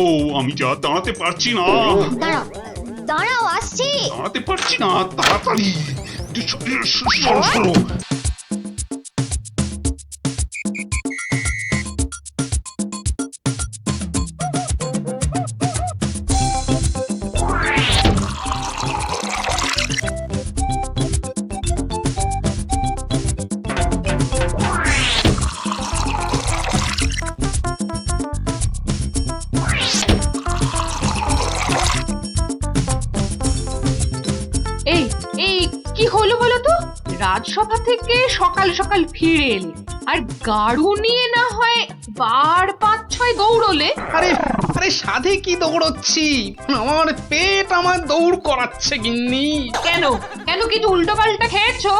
ও আমি যা দাঁড়াতে পারছি না, দাঁড়াও দাঁড়াও, আসছি। দাঁড়াতে পারছি না, তাড়াতাড়ি সরো সরো। এই এই কি হলো বলো তো? রাজসভা থেকে সকাল সকাল ফিরে এলে আর গাড়ু নিয়ে না হয় বার 5-6 দৌড়লে। আরে আরে সাধে কি দৌড়চ্ছি, আমার পেট আমার দৌড় করাচ্ছে গিন্নি। কেন কেন কিছু উল্টো পাল্টা খেয়েছো?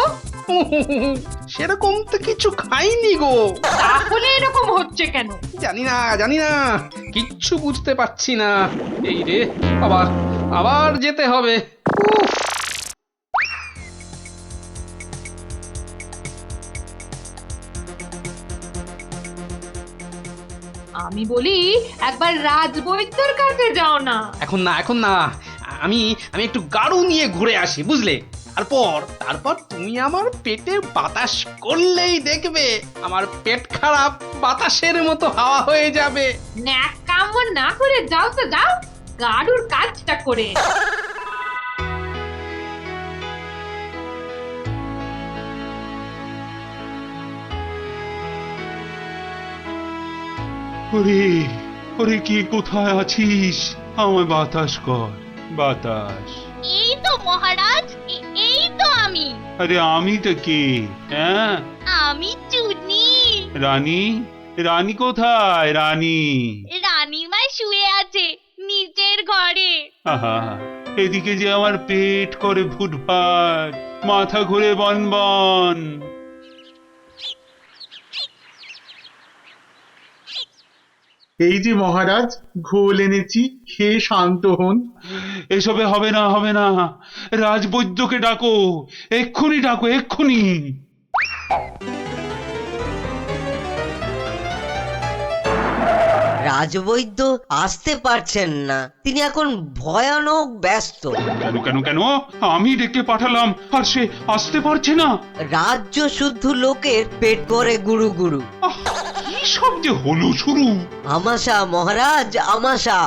সেরকম তো কিছু খাইনি গো। তাহলে এরকম হচ্ছে কেন? জানি না কিচ্ছু বুঝতে পারছি না। এই রে, আবার আবার যেতে হবে। উফ, আমি বলি একবার রাজবৈদ্যর কাছে যাও না। এখন না, আমি আমি একটু গাড়ু নিয়ে ঘুরে আসি, বুঝলে? তারপর তুমি আমার পেটে বাতাস করলেই দেখবে আমার পেট খারাপ বাতাসের মতো হাওয়া হয়ে যাবে। ন্যাক কাম না করে যাও তো যাও, গাড়ুর কাজটা করে। ওরে ওরে, কে কোথায় আছিস? আমায় বাতাস কর, বাতাস। এই তো মহারাজ, এই তো আমি। আরে আমি তো কে? হ্যাঁ, আমি চুনি। রানী, রানী কোথায়? রানী রানীমা শুয়ে আছে নিচের ঘরে। আহা, এদিকে যে আমার পেট করে ফুটফাট, মাথা ঘুরে বনবন। এই যে মহারাজ, ঘোল এনেছি, খেয়ে শান্ত হন। এসবে হবে না, হবে না, রাজবৈদ্যকে ডাকো, এক্ষুনি ডাকো, এক্ষুনি। রাজবৈদ্য আসতে পারছেন না, তিনি এখন ভয়ানক ব্যস্ত। কেন কেন কেন? আমি ডেকে পাঠালাম আর সে আসতে পারছে না? রাজ্য শুদ্ধ লোকের পেট করে গুরু গুরু। আহ, কি সব যে হলো শুরু! আমাশা মহারাজ, আমাশা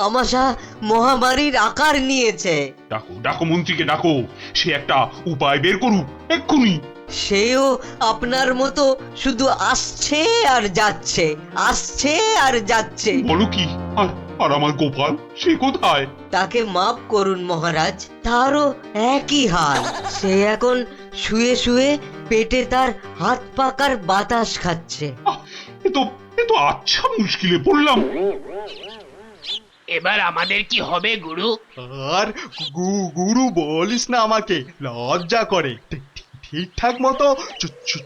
আমাশা মহামারীর আকার নিয়েছে। ডাকো ডাকো, মন্ত্রীকে ডাকো, সে একটা উপায় বের করুক এক্ষুনি। সেও আপনার মতো শুধু আসছে আর যাচ্ছে, আসছে আর যাচ্ছে। বলো কি? আর আর আমার গোপাল, সে কোথায়? তাকে মাফ করুন মহারাজ, তারও একই হাল। সে এখন শুয়ে শুয়ে পেটে তার হাত পাকার বাতাস খাচ্ছে। আহ, এ তো আচ্ছা মুশকিলে পড়লাম। এবার আমাদের কি হবে গুরু? আর গুরু বলিস না, আমাকে লজ্জা করে। ঠিকঠাক মতো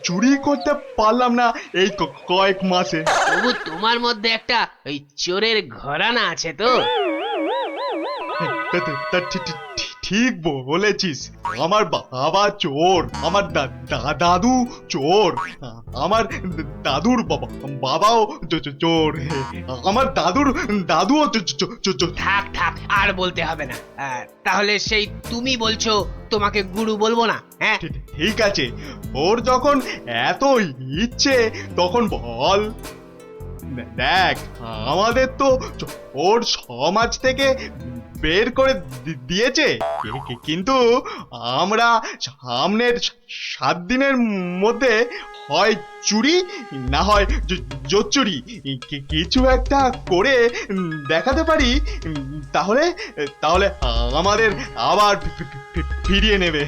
চুরি করতে পারলাম না এই কয়েক মাসে। তবু তোমার মধ্যে একটা ওই চোরের ঘরানা আছে তো? তা ঠিক বলেছিস। আমার বাবা চোর, আমার দাদু চোর, আমার দাদুর বাবাও চোর, আমার দাদুর দাদুও চোর। থাক থাক, আর বলতে হবে না। তাহলে সেই তুমি বলছো তোমাকে গুরু বলবো না? হ্যাঁ, ঠিক আছে, ওর যখন এত ইচ্ছে তখন বল। দেখ, আমাদের তো ওর সমাজ থেকে বের করে দিয়েছে, কিন্তু আমরা সামনের 7 দিনের মধ্যে হয় চুরি না হয় জোচ্চুরি কিছু একটা করে দেখাতে পারি, তাহলে তাহলে আমাদের আবার ফিরিয়ে নেবে।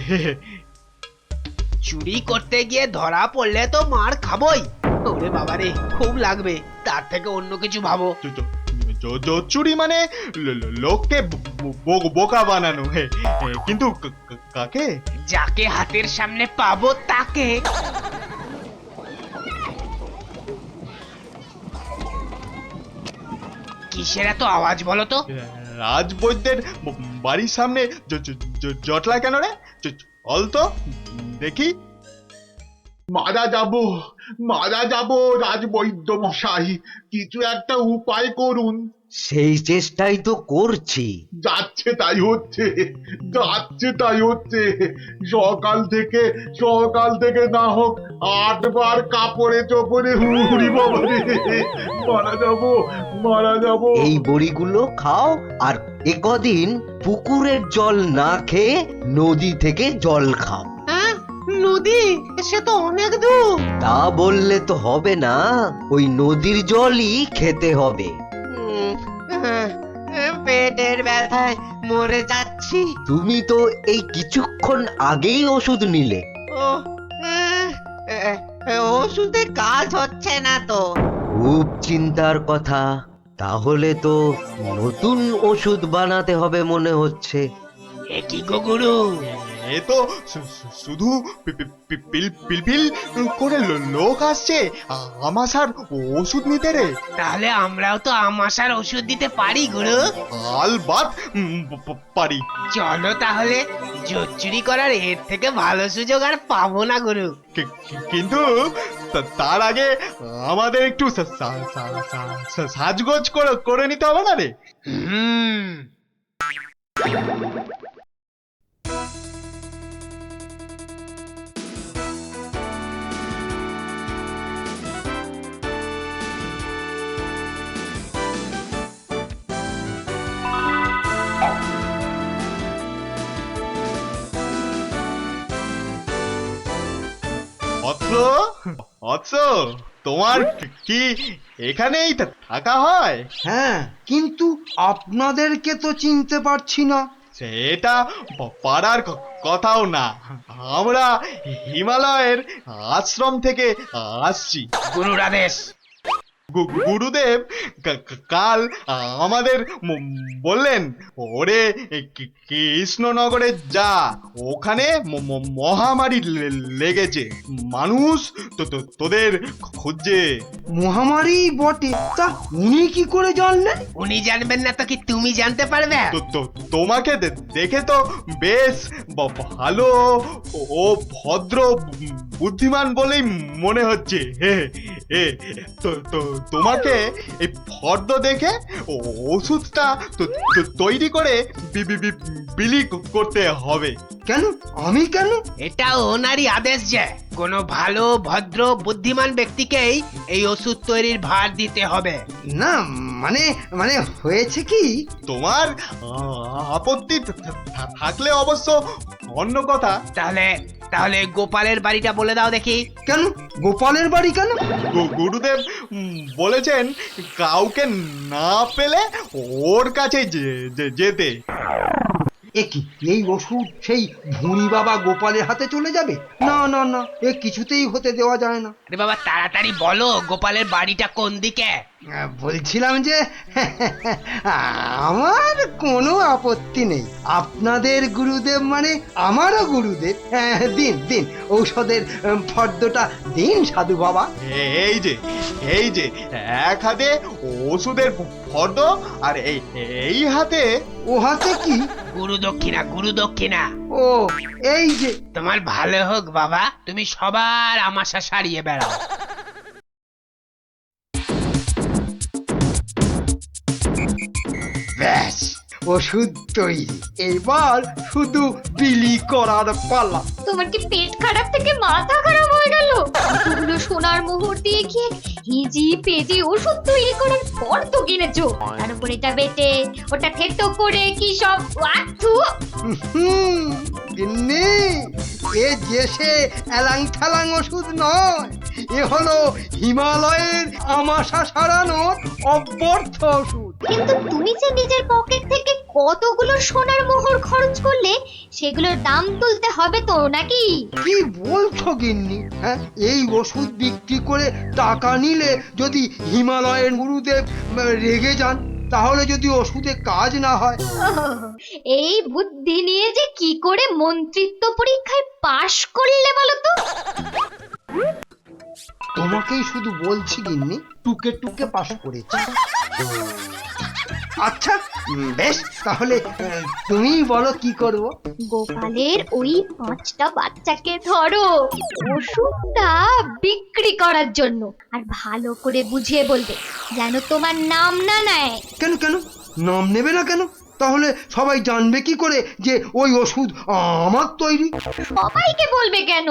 চুরি করতে গিয়ে ধরা পড়লে তো মার খাবোই। ওরে বাবারে, খুব লাগবে। তার থেকে অন্য কিছু ভাবো। চুরি মানে লোককে বোকা বানানো, কিন্তু কাকে? যাকে হাতের সামনে পাবো তাকে। কিসের এত আওয়াজ বলো তো? রাজবৈদ্যের বাড়ির সামনে জটলা কেন রে? চল তো দেখি। মারা যাব রাজবৈদ্য মশাই, কিছু একটা উপায় করুন। সেই চেষ্টাই তো করছি। যাচ্ছে তাই হচ্ছে, যাচ্ছে তাই হচ্ছে। সকাল থেকে না হোক 8 বার কাপড়ে চোপড়ে হুড়ি বাবা রে, মারা যাবো। এই বড়িগুলো খাও, আর একদিন পুকুরের জল না খেয়ে নদী থেকে জল খাও। হ্যাঁ, নদী সে তো অনেক দূর। তা বললে তো হবে না, ওই নদীর জলই খেতে হবে। পেটের ব্যথায় মরে যাচ্ছি। তুমি তো এই কিছুক্ষণ আগেই ওষুধ নিলে। ও, ওষুধে কাজ হচ্ছে না তো। খুব চিন্তার কথা। তাহলে তো নতুন ওষুধ বানাতে হবে মনে হচ্ছে। এ কি গো গুরু, এ তো শুধু পিলপিল করে লোক আসছে আমাশার ওষুধ নিতে রে। তাহলে আমরাও তো আমাশার ওষুধ দিতে পারি গুরু। আলবাত পারি। চলো তাহলে, জোচ্চুরি করার এর থেকে ভালো সুযোগ আর পাবো না গুরু। কিন্তু তার আগে আমাদের একটু সাজগোজ করে নিতে হবে না রে? হুম। তোমার কি এখানেই থাকা হয়? হ্যাঁ, কিন্তু আপনাদেরকে তো চিনতে পারছি না। সেটা পারার কথাও না। আমরা হিমালয়ের আশ্রম থেকে আসছি। গুরুর আদেশ। গুরুদেব কাল আমাদের বললেন, ওরে কৃষ্ণনগরে যা, ওখানে মহামারী লেগেছে, মানুষ তোদের খুঁজছে। মহামারী বটে, তা উনি কি করে জানলেন? উনি জানবেন না তো কি তুমি জানতে পারবে? তোমাকে দেখে তো বেশ ভালো ও ভদ্র বুদ্ধিমান বলেই মনে হচ্ছে। তোমাকে এই ফর্দ দেখে ওষুধটা তৈরি করে বিলি করতে হবে। কেন? আমি কেন? এটা ওনারই আদেশ যে কোনো ভালো ভদ্র বুদ্ধিমান ব্যক্তিকেই এই ওষুধ তৈরির ভার দিতে হবে। না, মানে মানে হয়েছে কি, তোমার আপত্তি থাকলে অবশ্য অন্য কথা। তাহলে গোপালের বাড়িটা বলে দাও দেখি। কেন গোপালের বাড়ি কেন? গুরুদেব বলেছেন কাউকে না পেলে ওর কাছে যেতে। কি এই ওষুধ সেই ভুঁড়ি বাবা গোপালের হাতে চলে যাবে? না না না, এ কিছুতেই হতে দেওয়া যায় না। আরে বাবা তাড়াতাড়ি বলো, গোপালের বাড়িটা কোন দিকে? বলছিলাম যে আমার কোনো আপত্তি নেই। আপনাদের গুরুদেব মানে আমারও গুরুদেব। দিন দিন ঔষধের ফর্দটা দিন সাধু বাবা। এই যে এক হাতে ওষুধের ফর্দ, আর এই হাতে। ও হাতে কি? গুরু দক্ষিণা। ও এই যে। তোমার ভালো হোক বাবা, তুমি সবার আমাশা সারিয়ে বেড়াও। ব্যাস, ওষুধ তৈরি। এবার শুধু বিলি করার পালা। তোমার কি পেট খারাপ থেকে মাথা খারাপ হয়ে গেল? এতগুলো সোনার মোহর দিয়ে গিয়ে হিজি পেজি ওষুধ তৈরি করার পর তো কিনেছো, তার উপর এটা বেটে ওটা থেতো করে কি সব ওয়াথু। গিন্নি, এ যে সে এলাং থালাং ওষুধ নয়, এ হলো হিমালয়ের আমাশা সারানোর অব্যর্থ ওষুধ। কিন্তু তুমি যে নিজের পকেট থেকে কতগুলো সোনার মোহর খরচ করলে, সেগুলোর দাম তুলতে হবে তো নাকি? কি বলছো গিন্নি? হ্যাঁ, এই ওষুধ বিক্রি করে টাকা নিলে যদি হিমালয়ের গুরুদেব রেগে যান, তাহলে যদি ওষুধে কাজ না হয়। এই বুদ্ধি নিয়ে যে কি করে মন্ত্রিত্ব পরীক্ষায় পাশ করলে বলো তো? তোমাকেই শুধু বলছি গিন্নি, টুকে টুকে পাশ করেছি। আচ্ছা বেশ তাহলে তুমিই বলো কি করব। গোপালের ওই 5টা বাচ্চাকে ধরো ওষুধটা বিক্রি করার জন্য, আর ভালো করে বুঝিয়ে বলবে যেন তোমার নাম না নেয়। কেন কেন নাম নেবে না কেন? তাহলে সবাই জানবে কি করে যে ওই ওষুধ আমার তৈরি? সবাইকে বলবে কেন,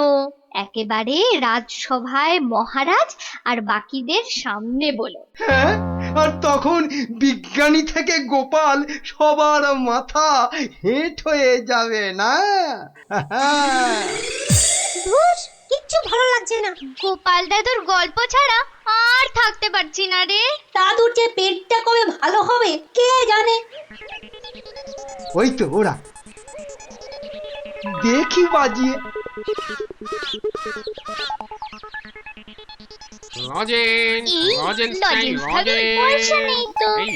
একেবারে রাজসভায় মহারাজ আর বাকিদের সামনে বলো। হ্যাঁ, আর তখন বিজ্ঞানী থেকে গোপাল সবার মাথা হেঁট হয়ে যাবে না? কিচ্ছু ভালো লাগছে না, গোপাল দাদুর গল্প ছাড়া আর থাকতে পারছি না রে। দাদুর যে পেটটা কবে ভালো হবে কে জানে। ওই তো ওরা, দেখি বাজিয়ে।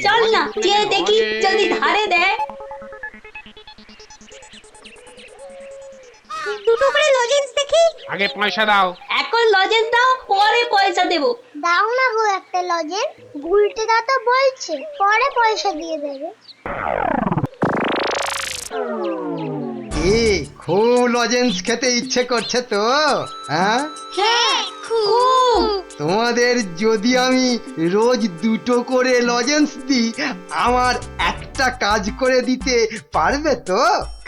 চল না যে দেখি যদি ধারে দেয়। দুটো করে লজেন্স দেখি। আগে পয়সা দাও। এখন লজেন্স দাও, পরে পয়সা দেবো। দাও না গো একটা লজেন্স, গুলটে দা তো বলছে পরে পয়সা দিয়ে দেবে। খুব লজেন্স খেতে ইচ্ছে করছে তো? হ্যাঁ হ্যাঁ খুব। তোমাদের যদি আমি রোজ 2টো করে লজেন্স দিই, আমার একটা কাজ করে দিতে পারবে তো?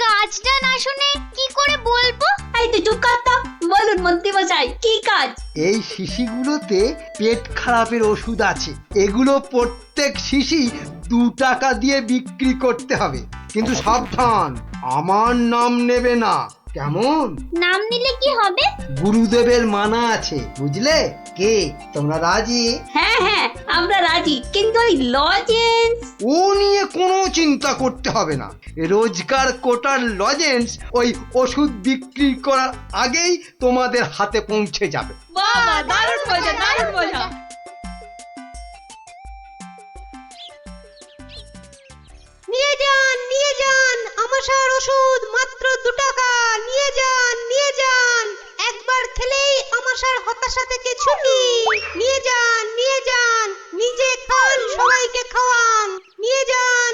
কাজটা না শুনে কি করে বলবো? এই তো চুপ কর তো, বলুন মন্ত্রী মশাই কি কাজ? এই শিশিগুলোতে পেট খারাপের ওষুধ আছে, এগুলো প্রত্যেক শিশি 2 টাকা দিয়ে বিক্রি করতে হবে, কিন্তু সাবধান আমার নাম নেবে না, কেমন? নাম নিলে কি হবে? গুরুদেবের মানা আছে, বুঝলে? কে তোমরা রাজি? হ্যাঁ হ্যাঁ আমরা রাজি, কিন্তু ওই লজেন্স। ও নিয়ে কোনো চিন্তা করতে হবে না, রোজকার কোটার লজেন্স ওই ওষুধ বিক্রি করার আগেই তোমাদের হাতে পৌঁছে যাবে। বাবা দারুণ মজা, দারুণ মজা। নিয়ে যান আমাশার ওষুধ, মাত্র 2 টাকা। নিয়ে যান একবার খেলেই আমাশার হতাশা থেকে ছুটি। নিয়ে যান নিজে খান, সবাইকে খাওয়ান। নিয়ে যান।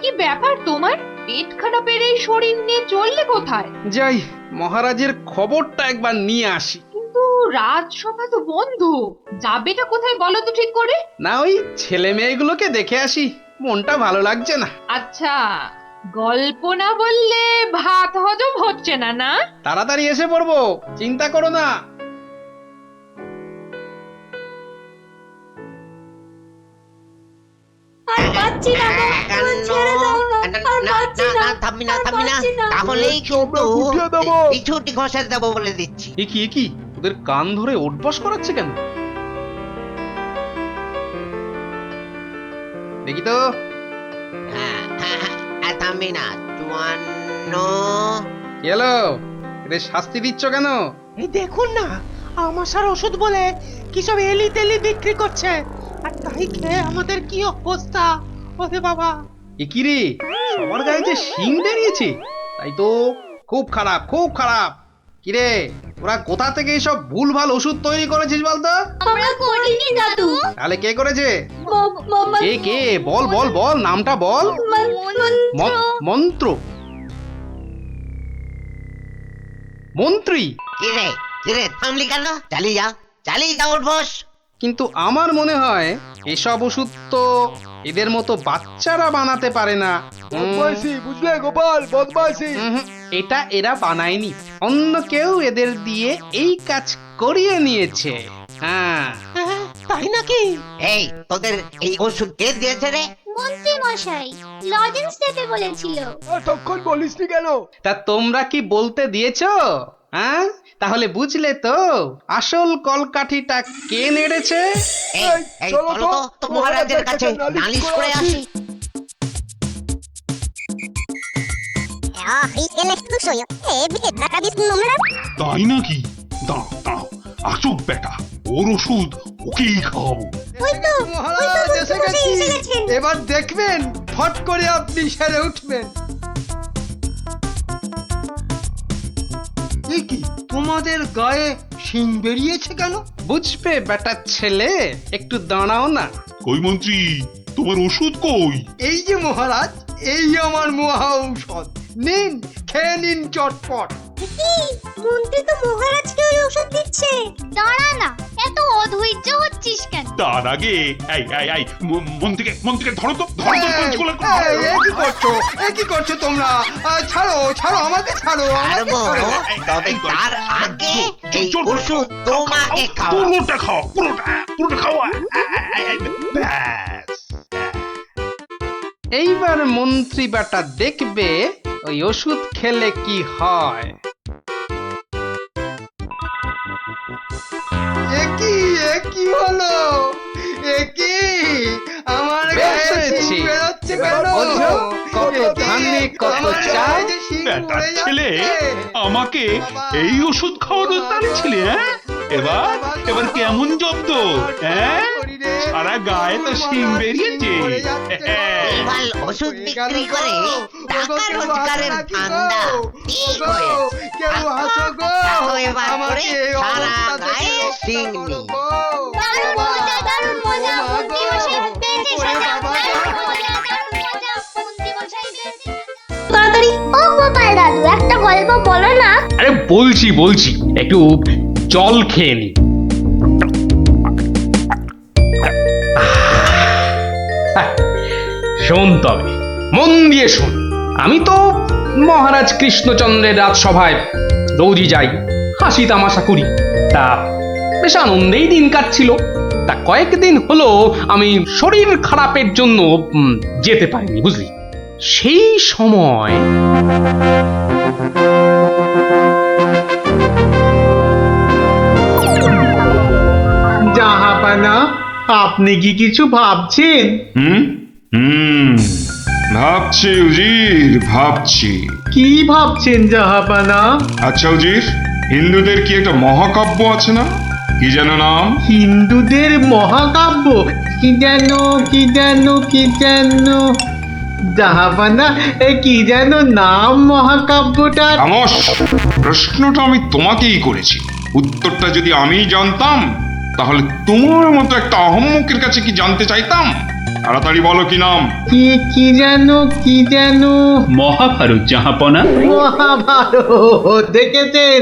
কি ব্যাপার তোমার? পেট খারাপের এই শরীর নিয়ে চললে কোথায়? যাই মহারাজের খবরটা একবার নিয়ে আসি। কিন্তু রাজসভা তো বন্ধ, যাবেটা কোথায় বলো তো ঠিক করে? না ওই ছেলে মেয়েগুলোকে দেখে আসি, মনটা ভালো লাগছে না। আচ্ছা, গল্প না বললে ভাত হজম হচ্ছে না না? তাড়াতাড়ি এসে পড়বো, চিন্তা করো না। আর পাচ্ছি না গো, আমার ছেড়ে দাও না, আর পাচ্ছি না। থামবি না তাহলেই কিন্তু এই ছুটি ঘষে দেবো বলে দিচ্ছি। এ কি ওদের কান ধরে ওঠবস করাচ্ছে কেন? দেখি তো। থামবি না 54। কি হলো, এদের শাস্তি দিচ্ছ কেন? এই দেখুন না, আমাশার ওষুধ বলে কি সব এলি তেলি বিক্রি করছে, আর তাই খেয়ে আমাদের কি অবস্থা। ওরে বাবা, এ কি রে, সবার গায়ে যে শিং বেরিয়েছে, তাই তো খুব খারাপ। কি রে, ওরা কোথা থেকে এইসব ভুলভাল ওষুধ তৈরি করেছিস বলতো? আমরা করিনি দাদু। তাহলে কে করেছে? কে বল নামটা বল। মন্ত্রী। কিরে থামলি কেন? চালিয়ে যা ওর বস। কিন্তু আমার মনে হয় এসব ওষুধ তো এদের মতো বাচ্চারা বানাতে পারে না। বুঝলে গোপাল, বদমাইশি। এটা এরা বানায়নি, অন্য কেউ এদের দিয়ে এই কাজ করিয়ে নিয়েছে। হ্যাঁ তাই নাকি? এই তোদের এই ওষুধ কে দিয়েছে রে? মন্ত্রী মশাই লজেন্স দিতে বলেছিল। তখন বলিসনি কেন? তা তোমরা কি বলতে দিয়েছো? হ্যাঁ, তাহলে বুঝলে তো আসল কলকাঠিটা কে নেড়েছে। এই চলো তো মহারাজের কাছে নালিশ করে আসি। তাই নাকি? দাঁড়াও আসুক বেটা, ওর ওষুধ ওকেই খাওয়াবো। মহারাজ এসে গেছি, এবার দেখবেন ফট করে আপনি সেরে উঠবেন। এ কি তোমাদের গায়ে শিং বেরিয়েছে কেন? বুঝবে বেটা ছেলে, একটু দাঁড়াও না। কই মন্ত্রী, তোমার ওষুধ কই? এই যে মহারাজ, এই আমার মহা ঔষধ, নিন খেয়ে নিন চটপট। মন্ত্রী তো মহারাজকে ওই ওষুধ দিচ্ছে। দাঁড়া না, এত অধৈর্য হচ্ছিস কেন? তার আগে এই মন্ত্রীকে ধরো তো, ধরো তো পাঁচগুলো। এ কি করছো? এ কি করছো তোমরা? ছাড়ো ছাড়ো, আমাকে ছাড়ো, আমাকে ছাড়ো। তবে তার আগে এই ওষুধ তোমাকে খাওয়া। পুরোটা খাও, পুরোটা খাওয়া। ব্যাস। এইবার মন্ত্রী বেটা দেখবে ওই ওষুধ খেলে কি হয়। এ কি হলো? এ কি আমার গায়ে বেশ শিং হয়েছে। বেরোচ্ছে এবার কেন? বোঝো, কত এ কি? ধানে কত আমার চাল। গায়ে যে শিং বেটার উড়ে ছেলে যাচ্ছে। আমাকে এই ওষুধ খাওয়ানোর টানছিলে, হ্যাঁ? এবার কেমন জব্দ, হ্যাঁ? সারা গায়ে তো শিং বেরিয়েছে। এবার ওষুধ বিক্রি করে টাকা রোজগারের ধান্দা ঠিক হয়েছে। কেউ হাসো গো, তাও এবার করে আমাকে এই সারা অবস্থা থেকে গায়ে রক্ষা শিং করো নেই। গো। দারুণ মজা, দারুণ মজা, মন্ত্রী মশাই পেয়েছে সাজা। দারুণ মজা, মন্ত্রী মশাই পেয়েছে। তাড়াতাড়ি ও গোপাল দাদু, একটা গল্প বলো না। আরে বলছি একটু জল খেয়ে নি। শোন তবে, মন দিয়ে শোন। আমি তো মহারাজ কৃষ্ণচন্দ্রের রাজসভায় রোজই যাই, হাসি তামাশা করি, তা বেশ আনন্দেই দিন কাটছিল। তা কয়েকদিন হলো আমি শরীর খারাপের জন্য যেতে পারিনি, বুঝলি। সেই সময় জাহাপানা, আপনি কি কিছু ভাবছেন? ভাবছি উজির, ভাবছি। কি ভাবছেন জাহাপানা? আচ্ছা উজির, হিন্দুদের কি একটা মহাকাব্য আছে না? কি যেন নাম? হিন্দুদের মহাকাব্য? কি যেন জাহাপানা, কি যেন নাম মহাকাব্যটার? খামোশ! প্রশ্নটা আমি তোমাকেই করেছি, উত্তরটা যদি আমি জানতাম তাহলে তোমার মতো একটা আহম্মকের কাছে কি জানতে চাইতাম? তাড়াতাড়ি বলো কি নাম। কি যেন মহাভারত জাহাপনা। মহাভারত! দেখেছেন,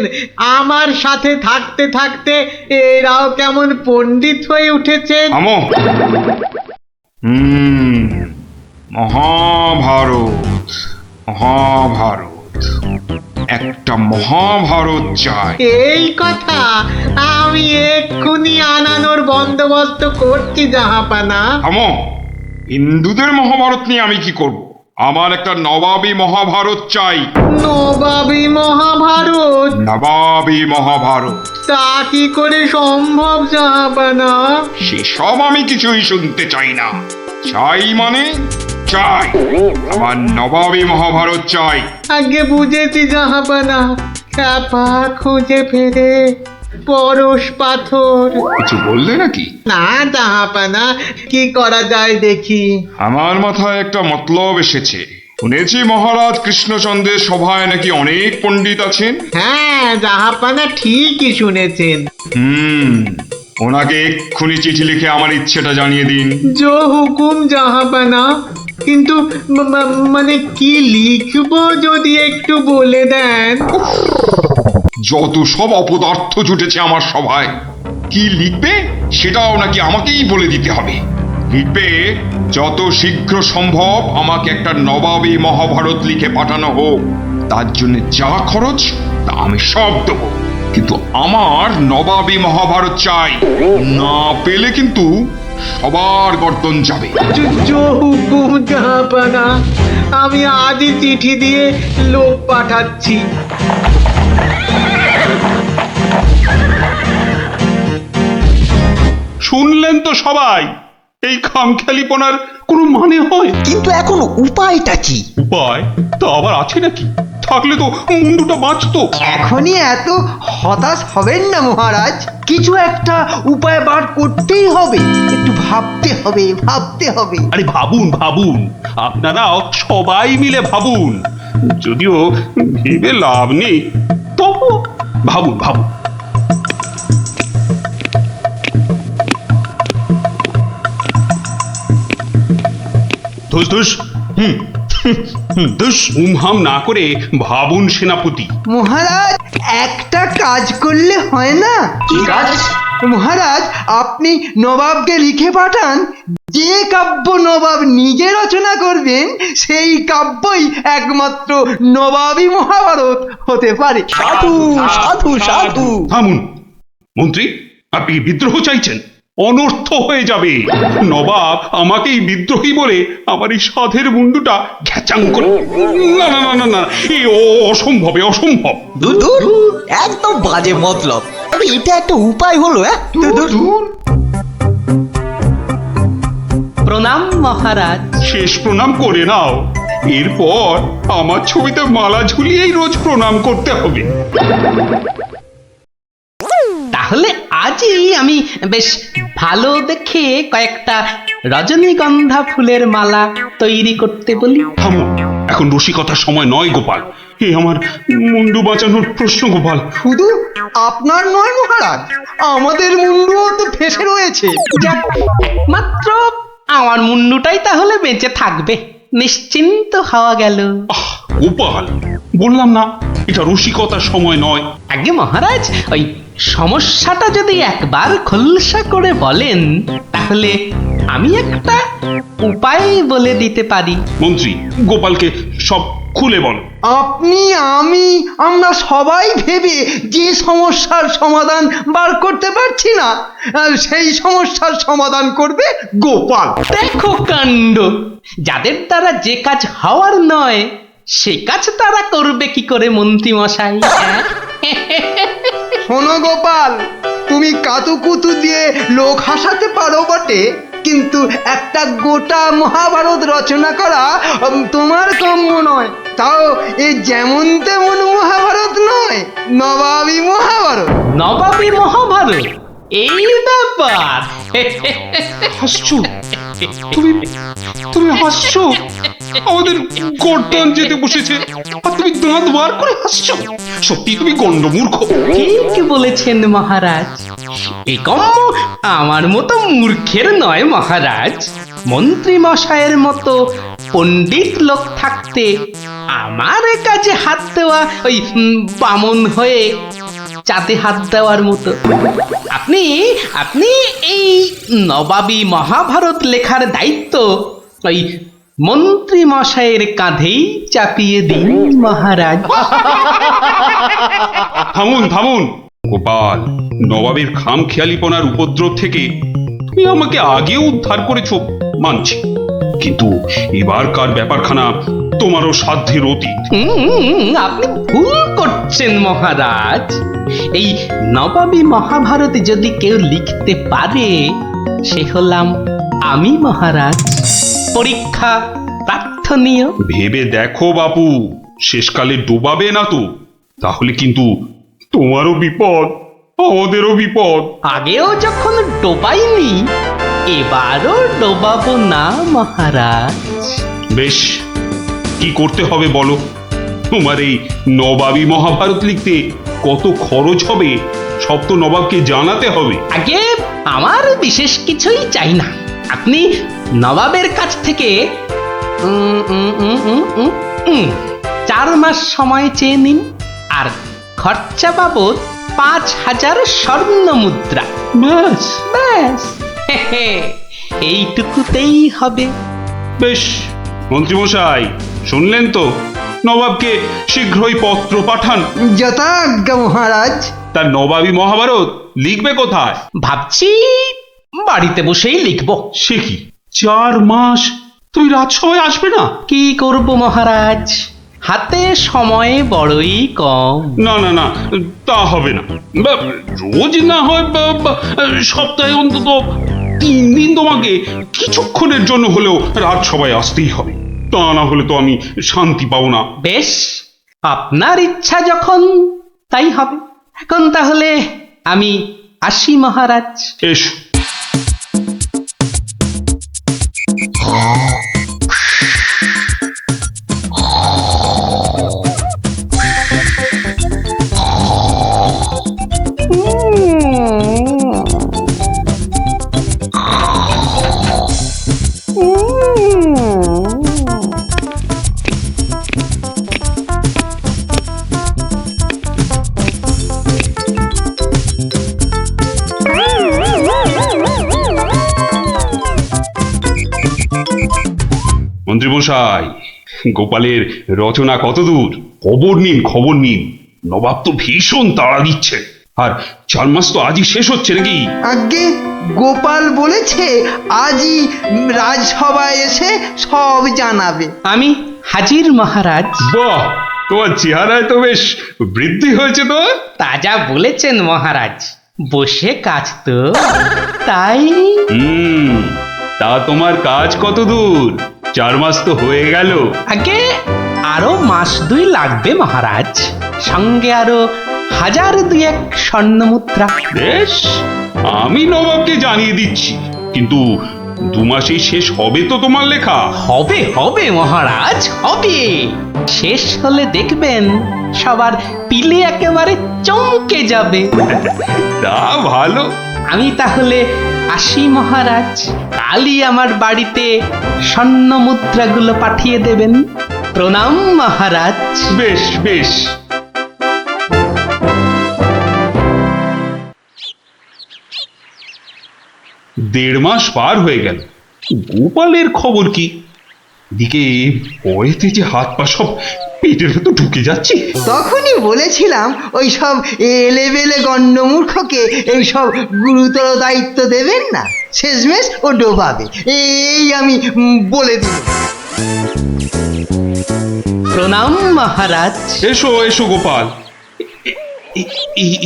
আমার সাথে থাকতে থাকতে এরাও কেমন পণ্ডিত হয়ে উঠেছেন। থামো। মহাভারত, একটা মহাভারত চাই। এই কথা আমি এক্ষুনি আনানোর বন্দোবস্ত করছি জাহাপানা। থামো। হিন্দুদের মহাভারত নিয়ে আমি কি করব? আমার একটা নবাবী মহাভারত চাই। নবাবী মহাভারত? নবাবী মহাভারত। তা কি করে সম্ভব জাহাপানা? সেসব আমি কিছুই শুনতে চাই না। চাই মানে চাই, আমার নবাবী মহাভারত চাই। আগে বুঝেছি জাহাপানা, চাপা খুঁজে ফেরে পরশ পাথর। কিছু বললে নাকি? না জাহাপানা, কি করা যায় দেখি। আমার মাথায় একটা মতলব এসেছে। শুনেছি মহারাজ কৃষ্ণচন্দ্রের সভায় নাকি অনেক পণ্ডিত আছেন। হ্যাঁ জাহাপানা, ঠিকই শুনেছেন। ওনাকে এক্ষুনি চিঠি লিখে আমার ইচ্ছেটা জানিয়ে দিন। জো হুকুম জাহাপানা, কিন্তু মানে কি লিখবো যদি একটু বলে দেন। যত সব অপদার্থ জুটেছে আমার সভায়, কি লিখবে সেটাও নাকি আমাকেই বলে দিতে হবে। লিখবে, যত শীঘ্র সম্ভব আমাকে একটা নবাবী মহাভারত লিখে পাঠানো হোক, তার জন্য যা খরচ তা আমি সব দেবো, কিন্তু আমার নবাবী মহাভারত চাই। না পেলে কিন্তু সবার গর্দন যাবে। জো হুকুম জাহাপানা, আমি আজই চিঠি দিয়ে লোক পাঠাচ্ছি। শুনলেন তো সবাই, এই খামখেয়ালিপনার কোনো মানে হয়? কিন্তু এখন উপায়টা কি? উপায় তো আবার আছে নাকি? থাকলে তো মুন্ডুটা বাঁচতো। এখনই এত হতাশ হবেন না মহারাজ, কিছু একটা উপায় বার করতেই হবে। একটু ভাবতে হবে। আরে ভাবুন, আপনারাও সবাই মিলে ভাবুন। যদিও ভেবে লাভ নেই, তবু ভাবুন ভাবুন। ধুস ধুস, ধুস, উমহাম না করে ভাবুন সেনাপতি। মহারাজ একটা কাজ করলে হয় না? কি কাজ? মহারাজ আপনি নবাবকে লিখে পাঠান, যে কাব্য নবাব নিজে রচনা করবেন সেই কাব্যই একমাত্র নবাবী মহাভারত হতে পারে। সাধু সাধু সাধু। থামুন মন্ত্রী, আপনি কি বিদ্রোহ চাইছেন? অনর্থ হয়ে যাবে। নবাব আমাকেই বিদ্রোহী বলে আমার এই সাধের মুন্ডুটা ঘ্যাচাং করে। না না না না না, এ অসম্ভব, এ অসম্ভব। দূর একদম বাজে মতলব। আরে এটা একটা উপায় হলো। দূর। প্রণাম মহারাজ। শেষ প্রণাম করে নাও, এরপর আমার ছবিতে মালা ঝুলিয়েই রোজ প্রণাম করতে হবে। তাহলে আজই আমি বেশ ভালো দেখে কয়েকটা রজনীগন্ধা ফুলের মালা তৈরি করতে বলি। থামো, এখন রসিকতার সময় নয় গোপাল। এ আমার মুন্ডু বাঁচানোর প্রশ্ন গোপাল। শুধু আপনার নয় মহারাজ, আমাদের মুন্ডুও তো ফেসে রয়েছে। যাক, মাত্র আমার মুন্ডুটাই তাহলে বেঁচে থাকবে, নিশ্চিন্ত হওয়া গেল। আহ গোপাল, বললাম না এটা রসিকতার সময় নয়। আগে মহারাজ, ওই সমস্যাটা যদি একবার খোলসা করে বলেন তাহলে আমি একটা উপায় বলে দিতে পারি। মন্ত্রী, গোপালকে সব খুলে বল। আপনি, আমি, আমরা সবাই ভেবে যে সমস্যার সমাধান বার করতে পারছি না, সেই সমস্যার সমাধান করবে গোপাল। দেখো কাণ্ড, যাদের দ্বারা যে কাজ হওয়ার নয় সে কাজ তারা করবে কি করে মন্ত্রী মশাই? শোনো গোপাল, তুমি কাতুকুতু দিয়ে লোক হাসাতে পারো বটে, কিন্তু একটা গোটা মহাভারত রচনা করা তোমার কাম্য নয়। তাও এ যেমন তেমন মহাভারত নয়, নবাবী মহাভারত। নবাবী মহাভারত, এই ব্যাপার। হাসছো তুমি, তুমি হাসছো? আমাদের গর্দান যেতে বসেছে আর তুমি দাঁত বার করে হাসছো? সত্যি তুমি গন্ডমূর্খ। ঠিক বলেছেন মহারাজ, এ কম্ম আমার মতো মূর্খের নয় মহারাজ। মন্ত্রী মশাইয়ের মতো পণ্ডিত লোক থাকতে আমার কাজে হাত দেওয়া ওই বামন হয়ে চাঁদে হাত দেওয়ার মতো। আপনি আপনি এই নবাবী মহাভারত লেখার দায়িত্ব ওই মন্ত্রী মশাইয়ের কাঁধেই চাপিয়ে দিন মহারাজ। থামুন থামুন গোপাল, নবাবের খামখেয়ালিপনার উপদ্রব থেকে তুমি আমাকে আগেও উদ্ধার করেছো মানছি, কিন্তু এবারকার ব্যাপারখানা তোমারও সাধ্যের অতীত। আপনি ভুল করছেন মহারাজ। এই নবাবী মহাভারত যদি কেউ লিখতে পারে সে হলাম আমি মহারাজ। পরীক্ষা প্রার্থনীয়। ভেবে দেখো বাপু, শেষকালে ডোবাবে না তো, তাহলে কিন্তু তোমারও বিপদ, আমাদেরও বিপদ। আগেও যখন ডোবাইনি এবারও ডোবাবো না মহারাজ। বেশ, কি করতে হবে বলো? তোমার এই নবাবী মহাভারত লিখতে কত খরচ হবে সব তো নবাবকে জানাতে হবে। আগে আমার বিশেষ কিছুই চাই না, আপনি নবাবের কাছ থেকে 4 মাস সময় চেয়ে নিন, আর খরচা বাবদ 5000 স্বর্ণ মুদ্রা। ব্যাস ব্যাস, এইটুকুতেই হবে। বেশ, মন্ত্রীমশাই শুনলেন তো, নবাবকে শীঘ্রই পত্র পাঠান। যথাজ্ঞা মহারাজ। তার নবাবী মহাভারত লিখবে কোথায়? ভাবছি বাড়িতে বসেই লিখব। সে কি 4 মাস? তুমি রাজসভায় আসবে না? কি করব মহারাজ, হাতে সময় বড়ই কম। না না না, তা হবে না। রোজ না হয় সপ্তাহে অন্তত 3 দিন তোমাকে কিছুক্ষণের জন্য হলেও রাজসভায় আসতেই হবে, তা না হলে তো আমি শান্তি পাবো না। বেশ, আপনার ইচ্ছা যখন তাই হবে। এখন তাহলে আমি আসি মহারাজ। এসো। মন্ত্রীমশাই, গোপালের রচনা কত দূর? খবর নিন। নবাব তো ভীষণ তাড়া দিচ্ছে, আর 4 মাস তো আজই শেষ হচ্ছে নাকি? আগে গোপাল বলেছে আজই রাজসভায় এসে সব জানাবে। আমি হাজির মহারাজ। বাহ, তোমার চেহারায় তো বেশ বৃদ্ধি হয়েছে তো। তাজা বলেছেন মহারাজ, বসে কাজ তো তাই। তা তোমার কাজ কত দূর? 4 মাস তো হয়ে গেল। আগে আরো মাস 2 লাগবে মহারাজ, সঙ্গে আরো 1000-2 স্বর্ণ মুদ্রা। বেশ, আমি নবাবকে জানিয়ে দিচ্ছি, কিন্তু 2 মাসেই শেষ হবে তো তোমার লেখা? হবে মহারাজ, হবে। শেষ হলে দেখবেন সবার পিলে একেবারে চমকে যাবে। তা ভালো। আমি তাহলে আসি মহারাজ, কালই আমার বাড়িতে স্বর্ণ মুদ্রাগুলো পাঠিয়ে দেবেন। প্রণাম মহারাজ। বেশ বেশ। দেড় মাস পার হয়ে গেল, গোপালের খবর কি? এদিকে পয়েতে যে হাত পা সব পেটের ভেতর ঢুকে যাচ্ছে। তখনই বলেছিলাম ওই সব এলেবেলে গণ্ডমূর্খকে এই সব গুরুতর দায়িত্ব দেবেন না, শেষমেশ ও ডোবাবে, এই আমি বলে দিই। প্রণাম মহারাজ। এসো এসো গোপাল।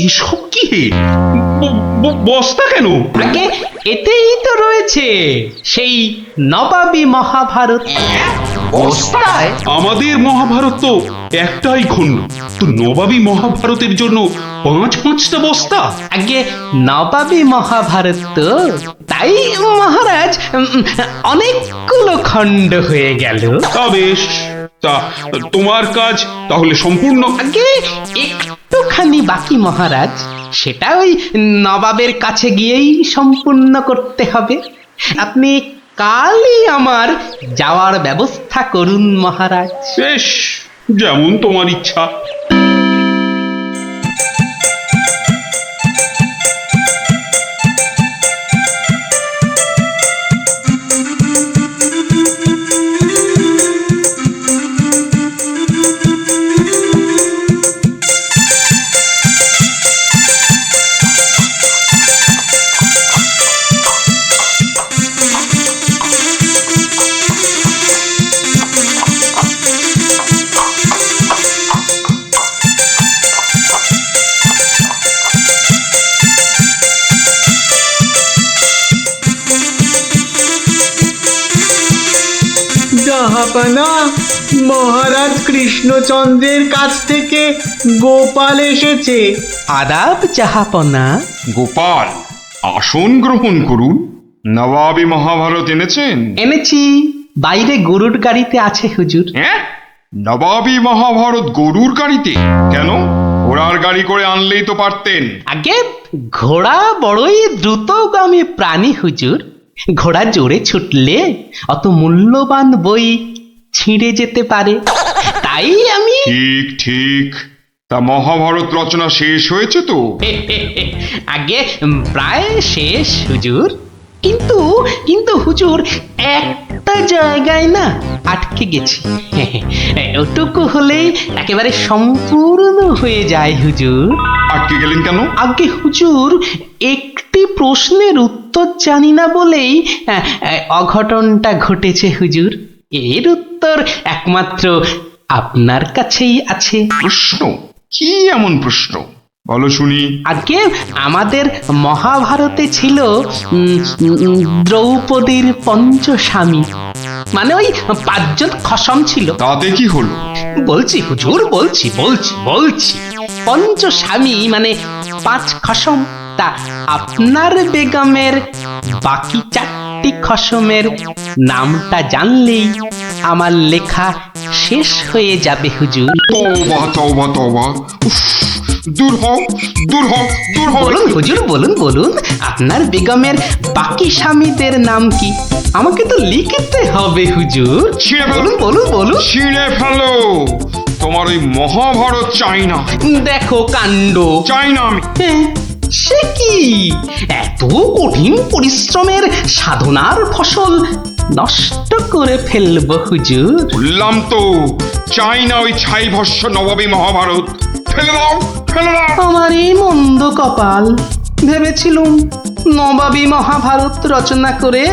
এসব কি? বস্তা কেন? আগে এতেই তো রয়েছে সেই নবাবী মহাভারত। বস্তায়? আমাদের মহাভারত তো একটাই খণ্ড, তো নবাবী মহাভারতের জন্য 5-5টা বস্তা? আগে নবাবী মহাভারত তো, তাই মহারাজ অনেকগুলো খণ্ড হয়ে গেল। তা বেশ, তা তোমার কাজ তাহলে সম্পূর্ণ? আগে একটুখানি বাকি মহারাজ, সেটা ওই নবাবের কাছে গিয়েই সম্পূর্ণ করতে হবে। আপনি কালই আমার যাওয়ার ব্যবস্থা করুন মহারাজ। বেশ, যেমন তোমার ইচ্ছা। জাহাপানা, মহারাজ কৃষ্ণচন্দ্রের কাছ থেকে গোপাল এসেছে। আদাব জাহাপনা। গোপাল, আসন গ্রহণ করুন। নবাবী মহাভারত এনেছেন? এনেছি, বাইরে গরুর গাড়িতে আছে হুজুর। হ্যাঁ, নবাবী মহাভারত গরুর গাড়িতে? কেন, ঘোড়ার গাড়ি করে আনলেই তো পারতেন। আগে ঘোড়া বড়ই দ্রুতগামী প্রাণী হুজুর, ঘোড়া জোরে ছুটলে অত মূল্যবান বই ছিঁড়ে যেতে পারে, তাই আমি। ঠিক ঠিক। তা মহাভারত রচনা শেষ হয়েছে তো? আগে প্রায় শেষ হুজুর, কিন্তু হুজুর একটা জায়গায় না আটকে গেছি। ওটুকু হলেই একেবারে সম্পূর্ণ হয়ে যায় হুজুর। আটকে গেলেন কেন? আগে হুজুর, একটি প্রশ্নের উত্তর জানি না বলেই অঘটনটা ঘটেছে হুজুর। এর উত্তর একমাত্র আপনার কাছেই আছে। প্রশ্ন? কি এমন প্রশ্ন, বলো শুনি। আগে আমাদের মহাভারতে ছিল দ্রৌপদীর 5 স্বামী, মানে ওই 5 জন খসম ছিল। তাতে কি হলো? বলছি হুজুর, বলছি 5 স্বামী মানে 5 খসম। তা আপনার বেগমের বাকি 4টি খসমের নামটা জানলেই আমার লেখা শেষ হয়ে যাবে হুজুর। তওবা তওবা তওবা, উফ, দূর হও দূর হও দূর হও। বলুন হুজুর, বলুন আপনার বেগমের বাকি স্বামীদের নাম কি? আমাকে তো লিখতে হবে হুজুর। ছিঁড়ে ফেলো, বলুন। ছিঁড়ে ফেলো। তোমার ওই মহাভারত চাই না। দেখো কাণ্ড। চাই না আমি। সে কি এত কঠিন পরিশ্রমের সাধনার ফসল নষ্ট করে ফেলবো হুজুর? বললাম তো চাই না ওই ছাই ভস্য নবাবী মহাভারত। ফেলে দাও, ফেলে দাও। আমার এই মন্দ কপাল, ভেবেছিলুম নবাবী মহাভারত রচনা করে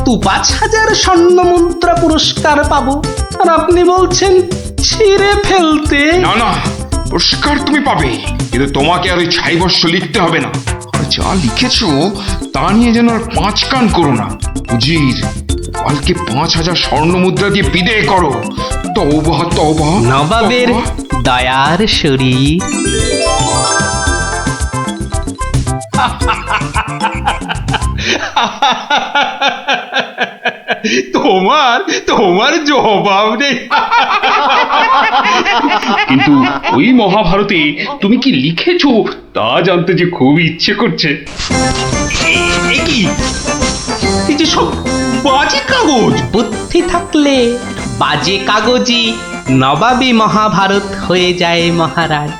২-৫ হাজার স্বর্ণ মুদ্রা পুরস্কার পাবো, আর আপনি বলছেন ছিঁড়ে ফেলতে। না না, পুরস্কার তুমি পাবে, কিন্তু তোমাকে আর ওই ছাই ভস্য লিখতে হবে না। আর যা লিখেছো তা নিয়ে যেন আর ৫ কান করো না। উজির, কালকে ৫,০০০ স্বর্ণ মুদ্রা দিয়ে বিদেয় করো। তওবা তওবা। নবাবের দয়ার শরীর। তোমার তোমার জবাব নেই। কিন্তু ওই মহাভারতে তুমি কি লিখেছো তা জানতে যে খুব ইচ্ছে করছে। এ কি, এই যে সব বাজে কাগজ। বুদ্ধি থাকলে বাজে কাগজই নবাবী মহাভারত হয়ে যায় মহারাজ।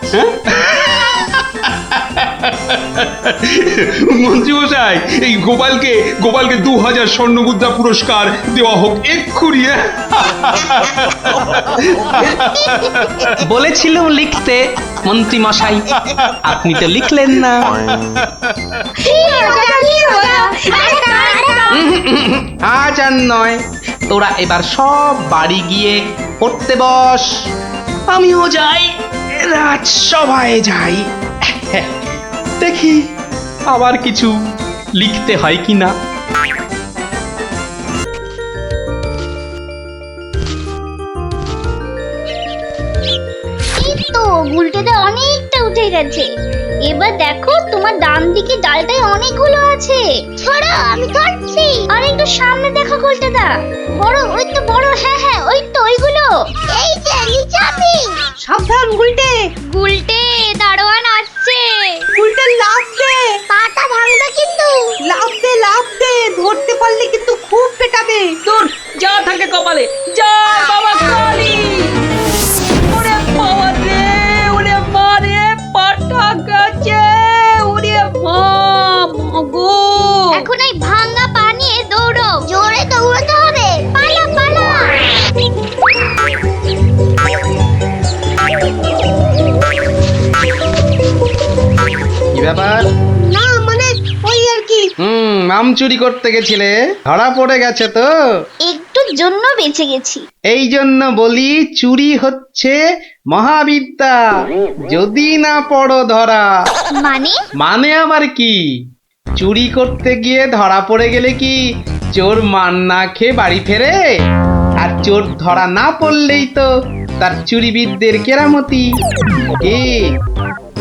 মন্ত্রী মশাই, এই গোপালকে ২,০০০ স্বর্ণ মুদ্রা পুরস্কার দেওয়া হোক এক্ষুনি। বলেছিলাম লিখতে মন্ত্রী মশাই, আপনি তো লিখলেন না। আজ আর নয়, তোরা এবার সব বাড়ি গিয়ে পড়তে বস। আমিও যাই, রাজসভায় যাই, দেখি আবার কিছু লিখতে হয় কিনা। এই তো গুলটেতে অনেকটা উঠে গেছে। এবার দেখো তোমার ডান দিকে ডালটায় অনেকগুলো আছে। ছড়া, আমি ধরছি। আর একটু সামনে দেখো গুলটেদা, বড়, ওই তো বড়, হ্যাঁ হ্যাঁ ওই তো ওইগুলো। এই যে নিচে আমি। সাবধান গুলটে, গুলটে দারোয়ান আসছে। গুলটে লাফ দে, পাটা ভাঙবে কিন্তু। লাফ দে, লাফ দে, ধরতে পারলে কিন্তু খুব পেটাবে। তোর যা থাকে কপালে, যা বাবা কালী। ওরে বাবা রে, ওরে মা রে, পাটা গেছে, ওরে মা, মাগো। এখন এই ভাঙা পা নিয়ে দৌড়ো। জোরে দৌড়াতে হবে। পালা পালা। কি ব্যাপার? না মানে ওই আর কি। আম চুরি করতে গেছিলে, ধরা পড়ে গেছে তো? একটুর জন্য বেঁচে গেছি। এই জন্য বলি চুরি হচ্ছে মহাবিদ্যা, যদি না পড়ো ধরা। মানে আবার কি? চুরি করতে গিয়ে ধরা পড়ে গেলে কি চোর মান না খেয়ে বাড়ি ফেরে? আর চোর ধরা না পড়লেই তো তার চুরিবিদদের কেরামতি। কি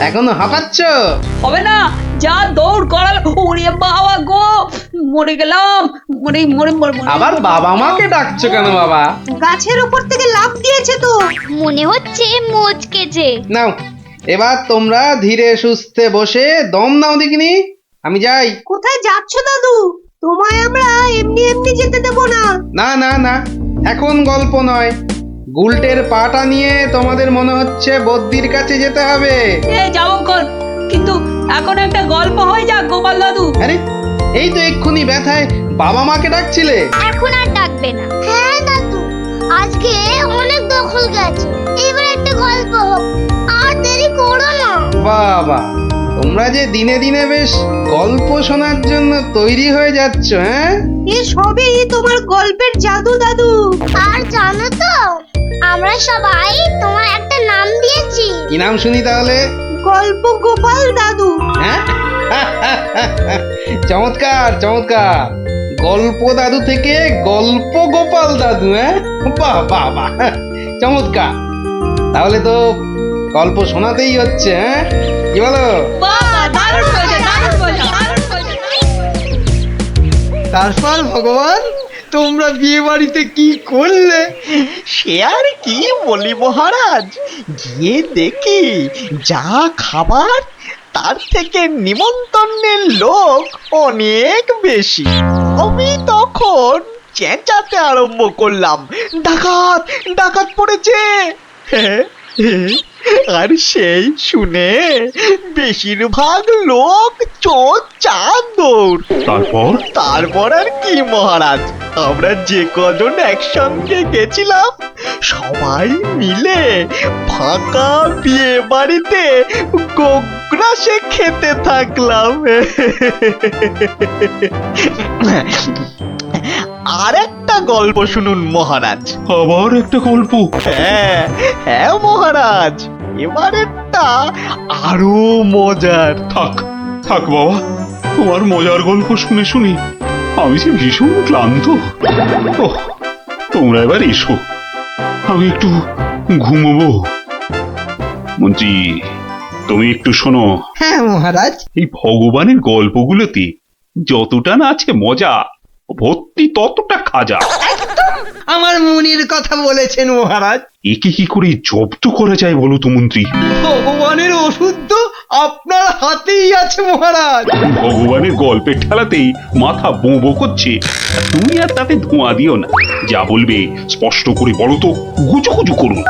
এখনো হাঁপাচ্ছ? হবে না, যা দৌড় করাল। ওরে বাবা গো, মরে গেলাম, মরে মরে মরে। আবার বাবা মাকে ডাকছো কেন বাবা? গাছের উপর থেকে লাফ দিয়েছে তো। মনে হচ্ছে মোচকেছে। নাও, এবার তোমরা ধীরে সুস্থে বসে দম নাও দেখিনি। আমি যাই। কোথায় যাচ্ছ দাদু? তোমায় আমরা এমনি এমনি যেতে দেব না। না না না, এখন গল্প নয়। গুলটের পাটা নিয়ে তোমাদের মনে হচ্ছে বদ্যির কাছে যেতে হবে। যাবো কর, কিন্তু এখন একটা গল্প হয়ে যাক গোপাল দাদু। আরে এই তো এক্ষুনি ব্যথায় বাবা মাকে ডাকছিলে। এখন আর ডাকবে না। হ্যাঁ দাদু, আজকে অনেক দখল গেছে। এবার একটা গল্প হোক, আর দেরি করো না। বাবা, তোমরা যে দিনে দিনে বেশ গল্প শোনার জন্য তৈরি হয়ে যাচ্ছ। হ্যাঁ, এ সবই তোমার গল্পের জাদু দাদু। আর জানো তো, আমরা সবাই তোমার একটা নাম দিয়েছি। কি নাম শুনি তাহলে? গল্প গোপাল দাদু। হ্যাঁ, চমৎকার চমৎকার। গল্প দাদু থেকে গল্প গোপাল দাদু। হ্যাঁ, বাহ বাহ বাহ, চমৎকার। তাহলে তো গল্প শোনাতেই হচ্ছে। হ্যাঁ, কি বলো? তারপর ভগবান, তোমরা বিয়ে বাড়িতে কি করলে? সে আর কি বলি মহারাজ, গিয়ে দেখি যা খাবার তার থেকে নিমন্ত্রণের লোক অনেক বেশি। আমি তখন চেঁচাতে আরম্ভ করলাম, ডাকাত ডাকাত পড়েছে। আর সেই শুনে বেশিরভাগ লোক চোখ চাঁদর। তারপর আর কি মহারাজ, আমরা যে কজন একসঙ্গে গেছিলাম সবাই মিলে ফাঁকা বিয়ে বাড়িতে গোগ্রাসে খেতে থাকলাম। আর একটা গল্প শুনুন মহারাজ। আবার একটা গল্প? হ্যাঁ হ্যাঁ মহারাজ, এবারেরটা আরো মজার। থাক থাক বাবা, তোমার মজার গল্প শুনে শুনে আমি যে ভীষণ ক্লান্ত। ওহ, তোমরা এবার এসো, আমি একটু ঘুমোবো। মন্ত্রী, তুমি একটু শোনো। হ্যাঁ মহারাজ। এই ভগবানের গল্পগুলোতে যতটা না আছে মজা, ভর্তি ততটা খাজা। আমার মনের কথা বলেছেন মহারাজ। একে কি করে জব্দ করা যায় বলো তো মন্ত্রী? ভগবানের ওষুধ তো আপনার হাতেই আছে মহারাজ। ভগবানের গল্পের ঠেলাতেই মাথা বোঁ করছে, তুমি আর তাতে ধোঁয়া দিও না। যা বলবে স্পষ্ট করে বলো তো, গুজুগুজু করুন।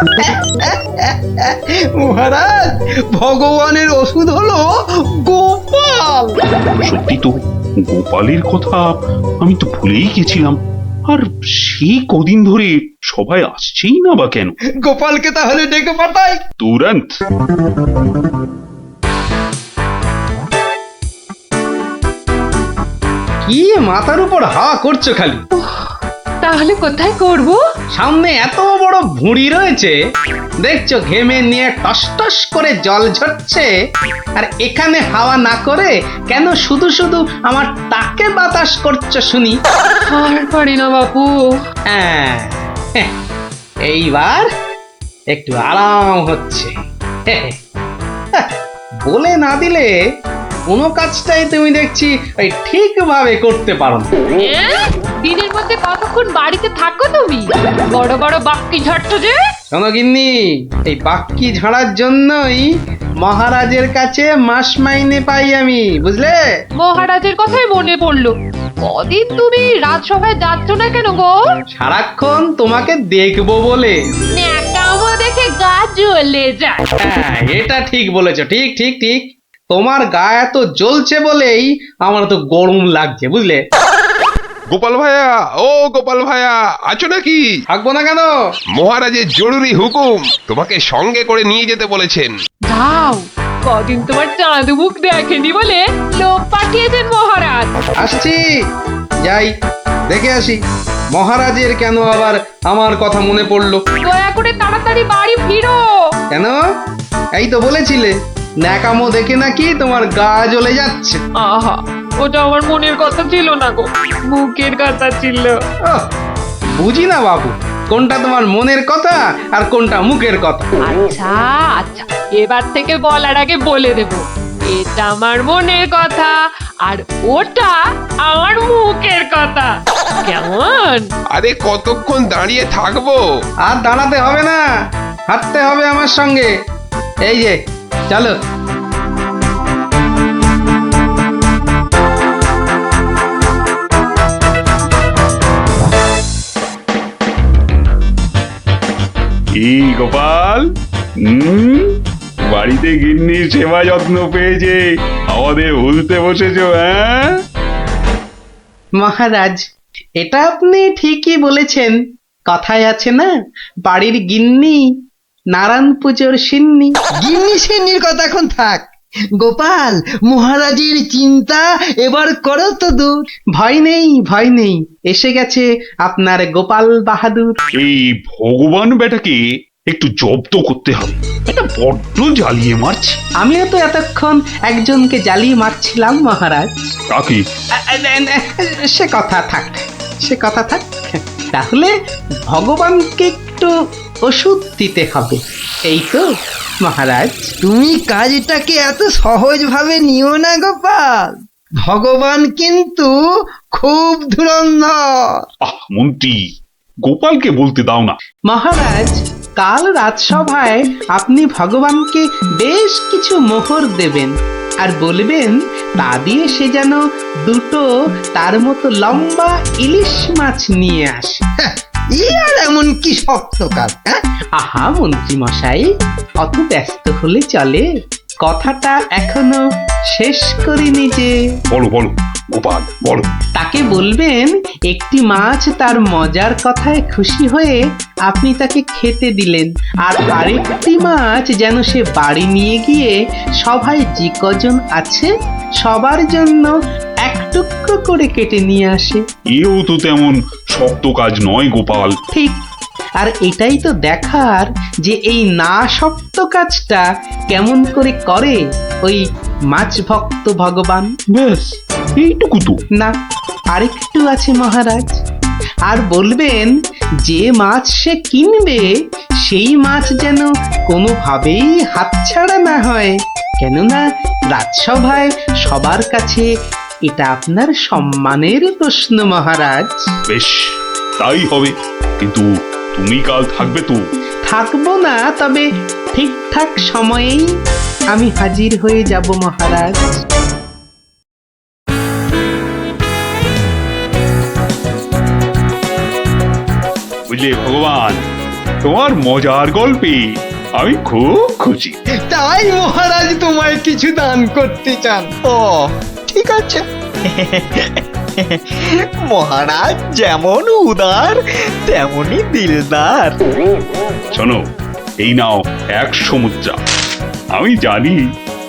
মহারাজ, ভগবানের ওষুধ হলো গোপাল। সত্যি তো, গোপালের কথা আমি তো ভুলেই গেছিলাম। আর সেই কদিন ধরে সবাই আসছেই না বা কেন? গোপালকে তাহলে ডেকে পাঠাই তুরন্ত। কি মাথার উপর হাওয়া করছো খালি? তাহলে কোথায় করব? সামনে এত বড় ভুঁড়ি রয়েছে, দেখছো ঘেমে নিয়ে টস টস করে জল ঝরছে, আর এখানে হাওয়া না করে কেন শুধু শুধু আমার তাকে বাতাস করছো শুনি? আর পারি না বাপু। হ্যাঁ, এইবার একটু আরাম হচ্ছে। বলে না দিলে কোনো কাজটাই তুমি দেখছি ওই ঠিকভাবে করতে পারো না। দিনের মধ্যে কতক্ষণ বাড়িতে থাকো তুমি? বড় বড় বাক্কি ঝাড়ছো যে। শোনো গিন্নি, এই বাক্কি ঝাড়ার জন্যই মহারাজের কাছে মাস মাইনে পাই আমি, বুঝলে? মহারাজের কথাই মনে পড়লো। কদিন তুমি রাজসভায় যাচ্ছ না কেন গো? সারাক্ষণ তোমাকে দেখবো বলে। ন্যাকামো দেখে গা জ্বলে যায়। হ্যাঁ, এটা ঠিক বলেছো, ঠিক ঠিক ঠিক। তোমার গা এত জ্বলছে বলেই আমার তো গরম লাগছে, বুঝলে? গোপাল ভাইয়া, ও গোপাল ভাইয়া, আছো নাকি? থাকবো না কেন? মহারাজের জরুরি হুকুম, তোমাকে সঙ্গে করে নিয়ে যেতে বলেছেন। যাও, কদিন তোমার চাঁদ মুখ দেখেনি বলে লোক পাঠিয়েছেন মহারাজ। আসছি, যাই দেখে আসি মহারাজের কেন আবার আমার কথা মনে পড়লো। দয়া করে তাড়াতাড়ি বাড়ি ফিরো। কেন? এই তো বলেছিলে ন্যাকামো দেখে নাকি তোমার গা জ্বলে যাচ্ছে। আহা, ওটা আমার মনের কথা ছিল না গো, মুখের কথা ছিল। বুঝি না বাবু, কোনটা তোমার মনের কথা আর কোনটা মুখের কথা। আচ্ছা আচ্ছা, এবার থেকে বলার আগে বলে দেব, এটা আমার মনের কথা আর ওটা আমার মুখের কথা। কেমন? আরে কতক্ষণ দাঁড়িয়ে থাকবো? আর দাঁড়াতে হবে না, হাঁটতে হবে আমার সঙ্গে। এই যে চলো। কি গোপাল, বাড়িতে গিন্নির সেবা যত্ন পেয়েছে আমাদের ভুলতে বসেছো? হ্যাঁ মহারাজ, এটা আপনি ঠিকই বলেছেন। কথায় আছে না, বাড়ির গিন্নি নারায়ণ পুজোর সিন্নি। গিন্নি সিন্নির কথা এখন থাক। গোপাল, মহারাজের চিন্তা এবার করো তো দূর। ভয় নেই, ভয় নেই, এসে গেছে আপনার গোপাল বাহাদুর। এই ভগবান বেটাকে একটু জব্দ করতে হবে, এটা বড্ড জ্বালিয়ে মারছে। আমিও তো এতক্ষণ একজনকে জ্বালিয়ে মারছিলাম মহারাজ। কাকে? সে কথা থাক, সে কথা থাক। তাহলে ভগবানকে একটু ওষুধ দিতে হবে, এই তো মহারাজ। তুমি কাজটাকে এত সহজভাবে নিও না গোপাল, ভগবান কিন্তু খুব ধুরন্ধর। মন্ত্রী, গোপালকে বলতে দাও না। মহারাজ, কাল রাজসভায় আপনি ভগবানকে বেশ কিছু মোহর দেবেন আর বলবেন তা দিয়ে সে যেন দুটো তার মতো লম্বা ইলিশ মাছ নিয়ে আসে। ই আর এমন কি শক্ত কাজ, হ্যাঁ? আহা মন্ত্রী মশাই, অত ব্যস্ত হলে চলে? কথাটা এখনো শেষ করিনি যে। বলো বলো গোপাল বলো। তাকে বলবেন একটি মাছ তার মজার কথায় খুশি হয়ে আপনি তাকে খেতে দিলেন, আর আরেকটি মাছ যেন সে বাড়ি নিয়ে গিয়ে সবাই যে কজন আছে সবার জন্য এক টুকরো করে কেটে নিয়ে আসে। এও তো তেমন শক্ত কাজ নয় গোপাল। ঠিক, আর এটাই তো দেখার যে এই না শক্ত কাজটা কেমন করে করে ওই মাছ ভক্ত ভগবান। ব্যাস এইটুকু তো? না, আরেকটু আছে মহারাজ। আর বলবেন যে মাছ সে কিনবে সেই মাছ যেন কোনোভাবেই হাতছাড়া না হয়, কেননা রাজসভায় সবার কাছে এটা আপনার সম্মানের প্রশ্ন মহারাজ। বেশ তাই হবে, কিন্তু তুমি কাল থাকবে তো? থাকবো না, তবে ঠিকঠাক সময়েই আমি হাজির হয়ে যাব মহারাজ। বুঝলে ভগবান, তোমার মজার গল্পে আমি খুব খুশি। তাই মহারাজ তোমায় কিছু দান করতে চান। ও ঠিক আছে। মহারাজ যেমন উদার তেমনই দিলদার। শোনো, এই নাও 100 মুদ্রা। আমি জানি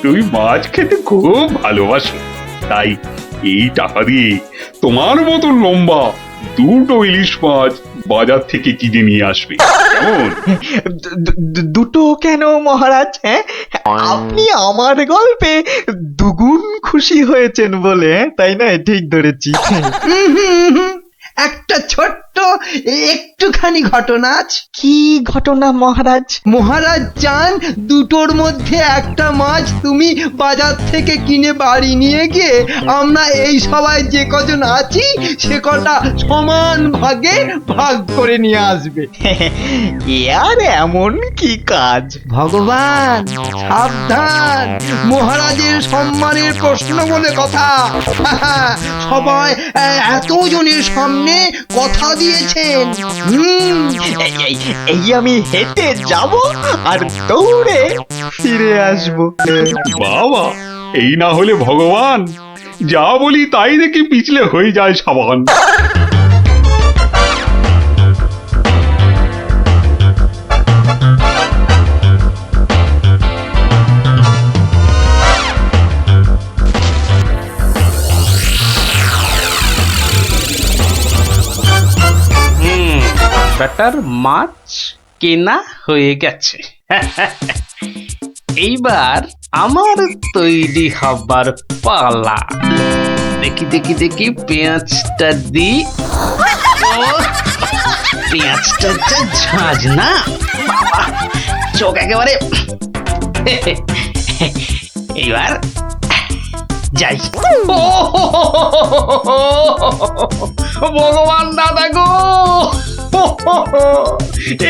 তুমি মাছ খেতে খুব ভালোবাসো, তাই এই টাকা দিয়ে তোমার মতো লম্বা 2টো ইলিশ মাছ বাজার থেকে কিনে নিয়ে আসবে, কেমন? দুটো কেন মহারাজ? হ্যাঁ, আপনি আমার গল্পে দুগুণ খুশি হয়েছেন বলে, তাই না? ঠিক ধরেছি। একটা ছোট্ট একটুখানি ঘটনা আছে। কি ঘটনা মহারাজ? মহারাজ চান দুটোর মধ্যে একটা মাছ তুমি বাজার থেকে কিনে বাড়ি নিয়ে গিয়ে আমরা এই সবাই যে কজন আছি সে কটা সমান ভাগে ভাগ করে নিয়ে আসবে। এ আর এমন কি কাজ? ভগবান সাবধান, মহারাজের সম্মানের প্রশ্ন বলে কথা। সবাই এতজনের সামনে কথা দিয়েছেন। এই আমি হেঁটে যাব আর দৌড়ে ফিরে আসবো। বাবা, এই না হলে ভগবান, যা বলি তাই দেখি পিছলে হয়ে যায় সাবান। ব্যাটার মাছ কেনা হয়ে গেছে। এইবার আমার তৈরি হবার পালা। দেখি দেখি দেখি পেঁয়াজটা দি। পেঁয়াজটা যা ঝাঁজ না বাবা, চোখ একেবারে। এইবার যাই। ভগবান দাদা গো,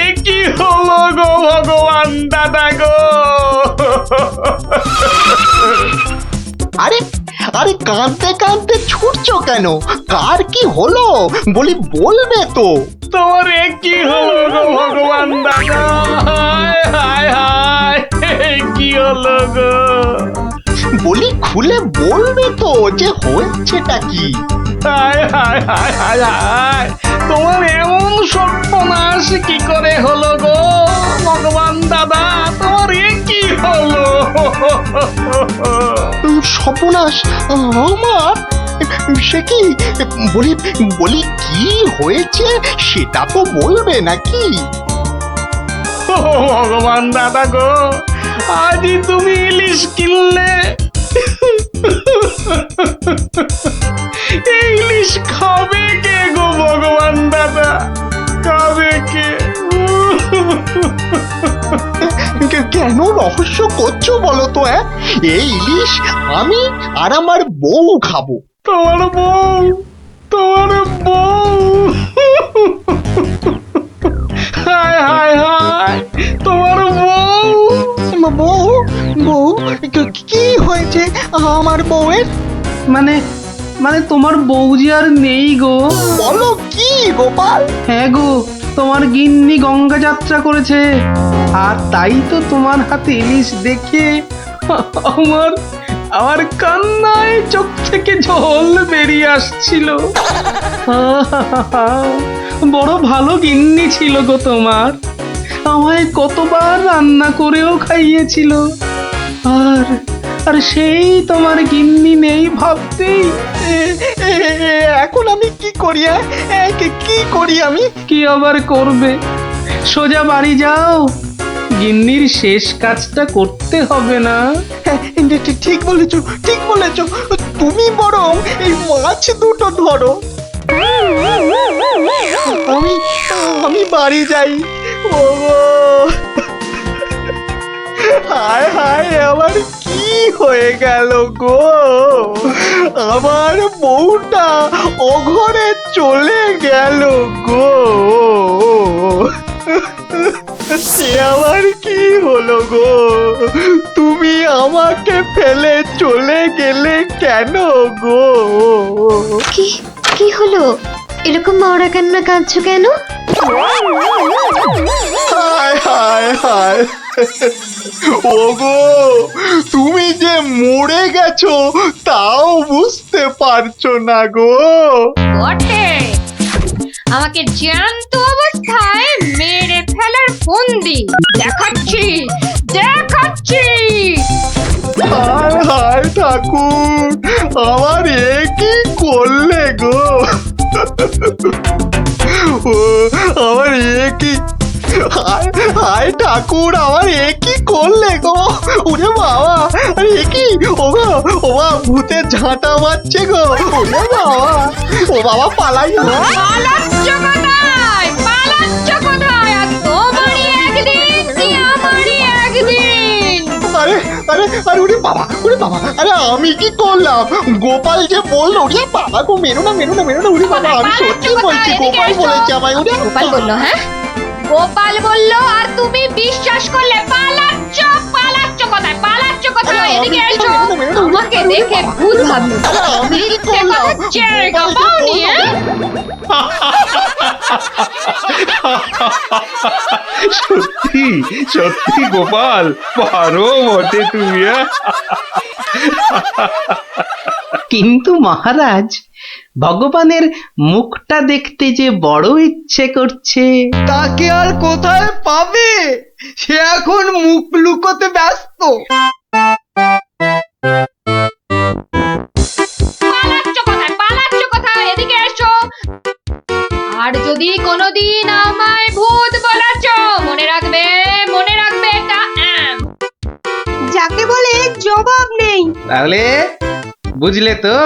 এ কি হলো গো ভগবান দাদা গো। আরে আরে কাঁদতে কাঁদতে ছুটছো কেন? কার কি হলো বলি, বলবে তো। তোমার এ কি হলো গো ভগবান দাদা? হায় হায় হায়, কি হলো গো? বলি খুলে বলবে তো যে হয়েছেটা কি? হায় হায় হায় হায় হায়, তোমার এমন সর্বনাশ কি করে হলো গো ভগবান দাদা? তোমার এ কি হলো? সর্বনাশ আমার? সে কি? বলি বলি কি হয়েছে সেটা তো বলবে নাকি? ভগবান দাদা গো, আজই তুমি ইলিশ কিনলে। এই ইলিশ খাবে কে গো ভগবান দাদা? খাবে কে? কেন রহস্য করছো বলো তো? এই ইলিশ আমি আর আমার বউ খাবো। তোমার বউ? তোমার বউ? হায় হায় হায়, তোমার বউ? বউ? বউ কি হয়েছে আমার বউয়ের? মানে মানে তোমার বউ যে আর নেই গো। বলো কি গোপাল? হ্যাঁ গো, তোমার গিন্নি গঙ্গা যাত্রা করেছে, আর তাই তো তোমার হাতে ইলিশ দেখে আমার আমার কান্নায় চোখ থেকে জল বেরিয়ে আসছিল। বড় ভালো গিন্নি ছিল গো তোমার, আমায় কতবার রান্না করেও খাইয়েছিল। আর আর সেই তোমার গিন্নি নেই ভাবতেই এখন আমি কি করি? কি করি আমি? কি আবার করবে, সোজা বাড়ি যাও, গিন্নির শেষ কাজটা করতে হবে না? ঠিক বলেছো, ঠিক বলেছো। তুমি বরং এই মাছ দুটো ধরো, আমি বাড়ি যাই। ও হায় হায়, আমার কি হয়ে গেল গো? আমার বউটা অঘরে চলে গেল গো। সে আবার কি হলো গো? তুমি আমাকে ফেলে চলে গেলে কেন গো? কি কি হলো? এরকম মাওরা কান্না কাঁদছো কেন? হায় হায় হায়, ওগো তুমি যে মরে গেছো তাও বুঝতে পারছো না গো। বটে, আমাকে জ্যান্ত অবস্থায় মেরে ফেলার ফন্দি দেখাচ্ছি দেখাচ্ছি। হায় হায় ঠাকুর, আমার এ কি করলে গো? ও আমার এ কি, হায় হায় ঠাকুর, আমার এ কি করলে গো? ওরে বাবা, আরে এ কি? ও বাবা, ভূতের ঝাঁটা মারছে গো। ওরে বাবা, ও বাবা পালাই। পালাচ্ছ কোথায়? পালাচ্ছ কোথায়? আর তোমারই একদিন কি আমারই একদিন। আরে আরে আরে, ওরে বাবা, ওরে বাবা, আরে আমি কি করলাম? গোপাল যে বললো, ওরে বাবা গো, মেরো না মেরো না মেরো না। ওরে বাবা, আমি সত্যি বলছি, গোপাল বলেছে আমায়। ওরে গোপাল বললো? হ্যাঁ, গোপাল বললো আর তুমি বিশ্বাস করলে? পালাচ্ছ পালাচ্ছ কোথায়? পালাচ্ছ কোথায়? এদিকে এসো, আমাকে দেখে ভূত ভাবলো। মিথ্যে কথা জায়গা পাওনি? সত্যি সত্যি গোপাল, পারো বটে তুমি। কিন্তু মহারাজ, ভগবানের মুখটা দেখতে যে বড় ইচ্ছে করছে। তাকে আর কোথায় পাবে? সে এখন মুখ লুকোতে ব্যস্ত। পালাচ্ছ কোথায়? পালাচ্ছ কোথায়? এদিকে এসো। আর যদি কোনোদিন আমায় ভূত বলেছ, মনে রাখবে, মনে রাখবে এটা যাকে বলে জবাব নেই। তাহলে বুঝলে তো,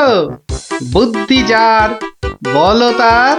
বুদ্ধি যার বলো তার।